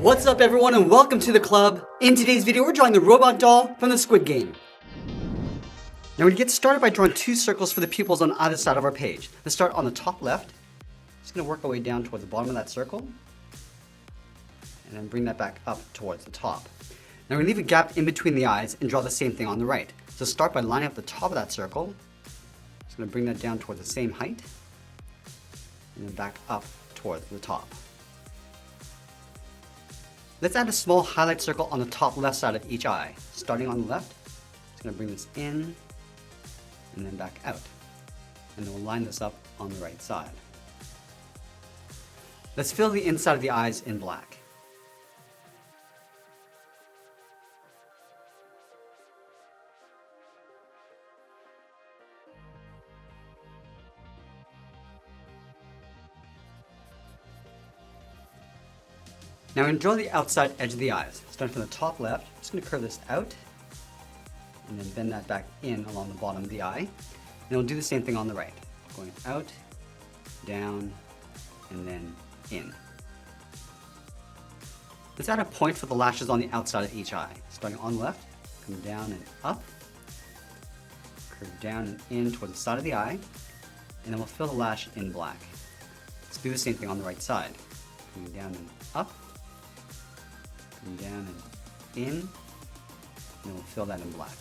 What's up everyone and welcome to the club. In today's video we're drawing the robot doll from the Squid game. Now we're going to get started by drawing two circles for the pupils on either side of our page. Let's start on the top left. Just going to work our way down towards the bottom of that circle. And then bring that back up towards the top. Now we're going to leave a gap in between the eyes and draw the same thing on the right. So start by lining up the top of that circle. Just going to bring that down towards the same height. And then back up towards the top. Let's add a small highlight circle on the top left side of each eye. Starting on the left, just going to bring this in and then back out. And then we'll line this up on the right side. Let's fill the inside of the eyes in black. Now we're going to draw the outside edge of the eyes. Starting from the top left, just going to curve this out and then bend that back in along the bottom of the eye. And we'll do the same thing on the right. Going out, down, and then in. Let's add a point for the lashes on the outside of each eye. Starting on the left, come down and up, curve down and in towards the side of the eye, and then we'll fill the lash in black. Let's do the same thing on the right side. Coming down and up, down and in, and we'll fill that in black.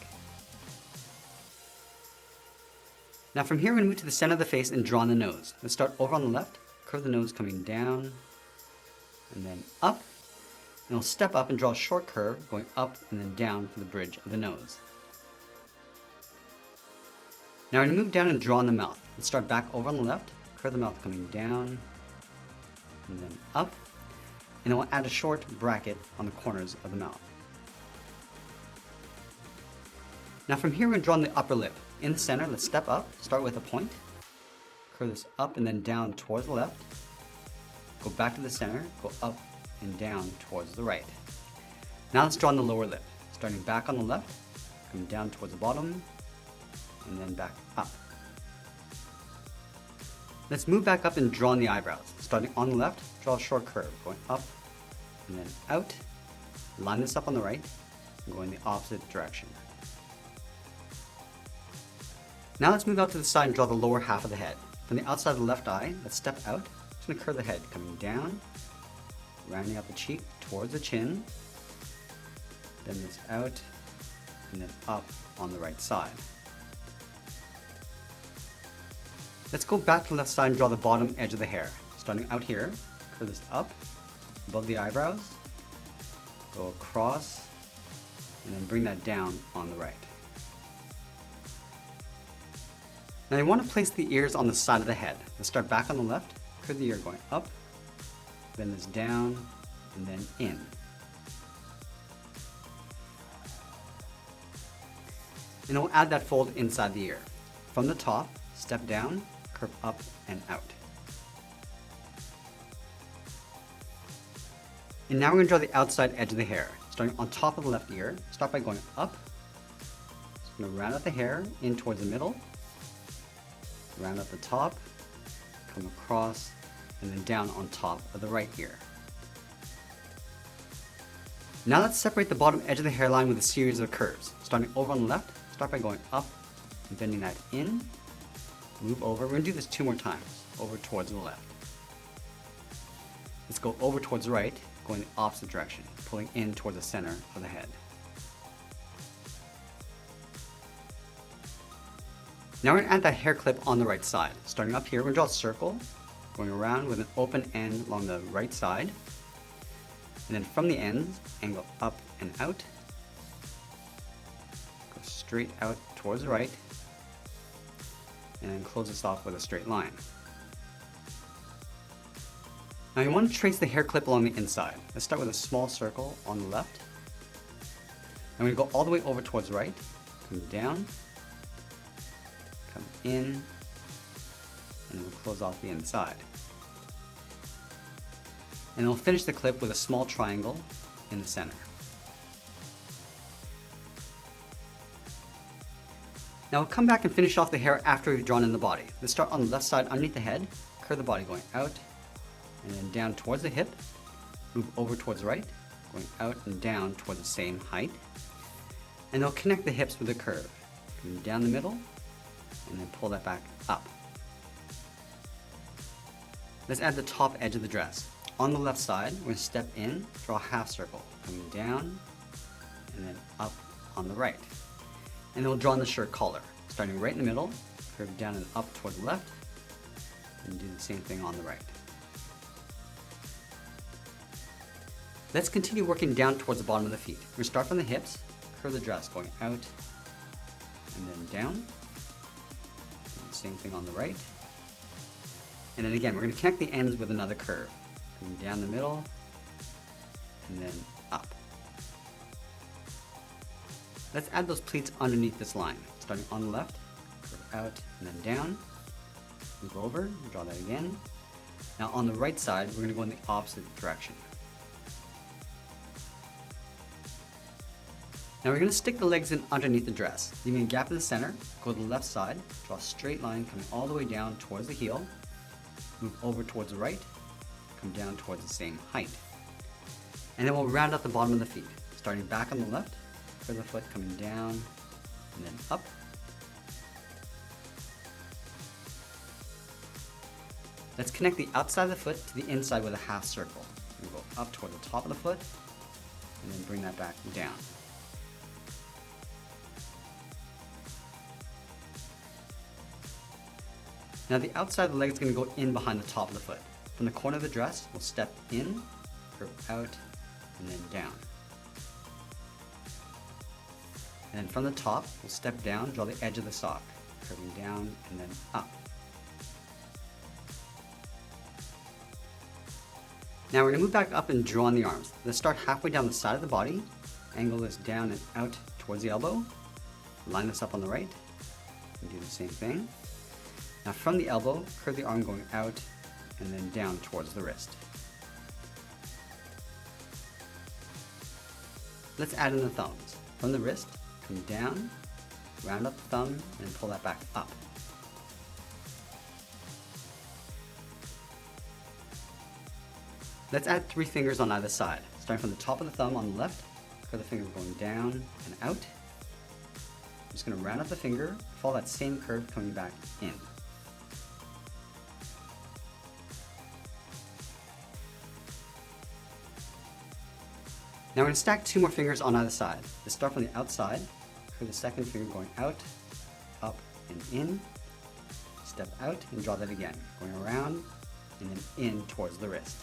Now from here we're going to move to the center of the face and draw on the nose. Let's start over on the left, curve the nose coming down and then up, and we'll step up and draw a short curve going up and then down for the bridge of the nose. Now we're going to move down and draw on the mouth. Let's start back over on the left, curve the mouth coming down and then up, and then we'll add a short bracket on the corners of the mouth. Now from here we're going to draw on the upper lip. In the center, let's step up, start with a point, curve this up and then down towards the left, go back to the center, go up and down towards the right. Now let's draw on the lower lip, starting back on the left, come down towards the bottom, and then back up. Let's move back up and draw on the eyebrows. Starting on the left, draw a short curve, going up and then out. Line this up on the right, and go in the opposite direction. Now let's move out to the side and draw the lower half of the head. From the outside of the left eye, let's step out. Just going to curve the head, coming down, rounding up the cheek towards the chin, then this out, and then up on the right side. Let's go back to the left side and draw the bottom edge of the hair. Starting out here, curve this up, above the eyebrows, go across, and then bring that down on the right. Now you want to place the ears on the side of the head. Let's start back on the left, curve the ear going up, bend this down, and then in. And we'll add that fold inside the ear. From the top, step down, curve up and out. And now we're going to draw the outside edge of the hair. Starting on top of the left ear, start by going up. Just going to round out the hair in towards the middle, round out the top, come across, and then down on top of the right ear. Now let's separate the bottom edge of the hairline with a series of curves. Starting over on the left, start by going up and bending that in. Move over. We're going to do this 2 more times. Over towards the left. Let's go over towards the right, going the opposite direction, pulling in towards the center of the head. Now we're going to add that hair clip on the right side. Starting up here, we're going to draw a circle, going around with an open end along the right side. And then from the ends, angle up and out. Go straight out towards the right. And then close this off with a straight line. Now you want to trace the hair clip along the inside. Let's start with a small circle on the left. And we go all the way over towards the right, come down, come in, and then we'll close off the inside. And we'll finish the clip with a small triangle in the center. Now we'll come back and finish off the hair after we've drawn in the body. Let's start on the left side underneath the head, curve the body going out, and then down towards the hip, move over towards the right, going out and down towards the same height. And they'll connect the hips with a curve, coming down the middle, and then pull that back up. Let's add the top edge of the dress. On the left side, we're going to step in, draw a half circle, coming down, and then up on the right. And then we'll draw in the shirt collar, starting right in the middle, curve down and up toward the left, and do the same thing on the right. Let's continue working down towards the bottom of the feet. We're going to start from the hips, curve the dress, going out, and then down. And the same thing on the right. And then again, we're going to connect the ends with another curve, coming down the middle, and then up. Let's add those pleats underneath this line, starting on the left, curve out, and then down, move over, draw that again. Now on the right side, we're going to go in the opposite direction. Now we're going to stick the legs in underneath the dress, leaving a gap in the center, go to the left side, draw a straight line coming all the way down towards the heel, move over towards the right, come down towards the same height. And then we'll round out the bottom of the feet, starting back on the left, curve the foot coming down, and then up. Let's connect the outside of the foot to the inside with a half circle. We go up toward the top of the foot, and then bring that back down. Now the outside of the leg is going to go in behind the top of the foot. From the corner of the dress, we'll step in, curve out, and then down. And then from the top, we'll step down, draw the edge of the sock, curving down and then up. Now we're going to move back up and draw on the arms. Let's start halfway down the side of the body, angle this down and out towards the elbow, line this up on the right, and do the same thing. Now from the elbow, curve the arm going out and then down towards the wrist. Let's add in the thumbs. From the wrist, come down, round up the thumb, and pull that back up. Let's add 3 fingers on either side. Starting from the top of the thumb on the left, curve the finger going down and out. I'm just going to round up the finger, follow that same curve coming back in. Now we're going to stack 2 more fingers on either side. Let's start from the outside, curve the second finger going out, up and in, step out and draw that again, going around and then in towards the wrist.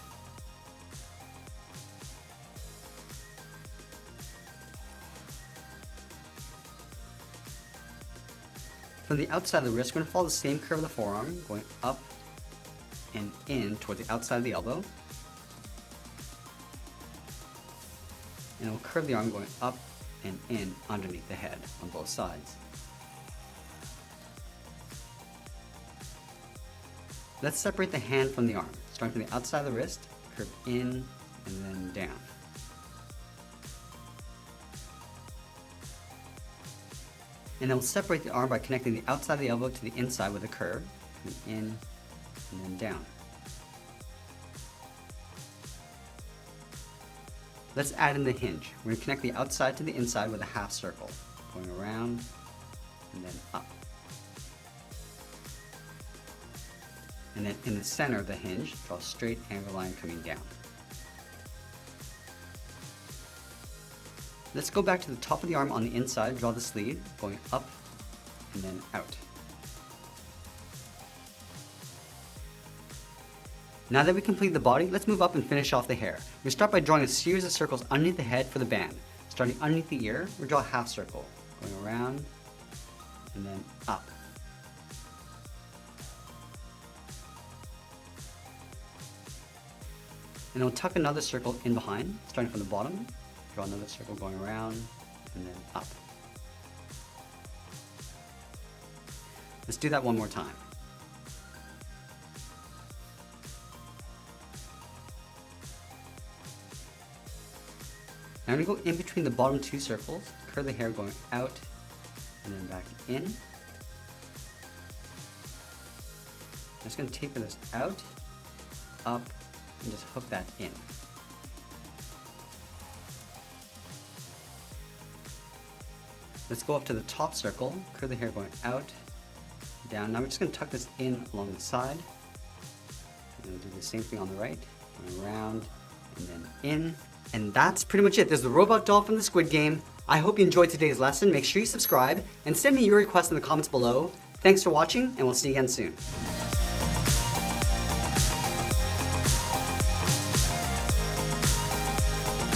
From the outside of the wrist, we're going to follow the same curve of the forearm, going up and in towards the outside of the elbow. And we'll curve the arm going up and in underneath the head on both sides. Let's separate the hand from the arm, starting from the outside of the wrist, curve in and then down. And then we'll separate the arm by connecting the outside of the elbow to the inside with a curve, coming in and then down. Let's add in the hinge. We're going to connect the outside to the inside with a half circle, going around and then up. And then in the center of the hinge, draw a straight angle line coming down. Let's go back to the top of the arm on the inside, draw the sleeve, going up and then out. Now that we complete the body, let's move up and finish off the hair. We start by drawing a series of circles underneath the head for the band. Starting underneath the ear, we draw a half circle, going around and then up. And then we'll tuck another circle in behind, starting from the bottom, draw another circle going around and then up. Let's do that one more time. Now I'm going to go in between the bottom 2 circles, curve the hair going out and then back in. I'm just going to taper this out, up, and just hook that in. Let's go up to the top circle, curly hair going out, down. Now we're just going to tuck this in along the side. We're going to do the same thing on the right, going around and then in. And that's pretty much it. There's the robot doll from the Squid Game. I hope you enjoyed today's lesson. Make sure you subscribe and send me your requests in the comments below. Thanks for watching, and we'll see you again soon.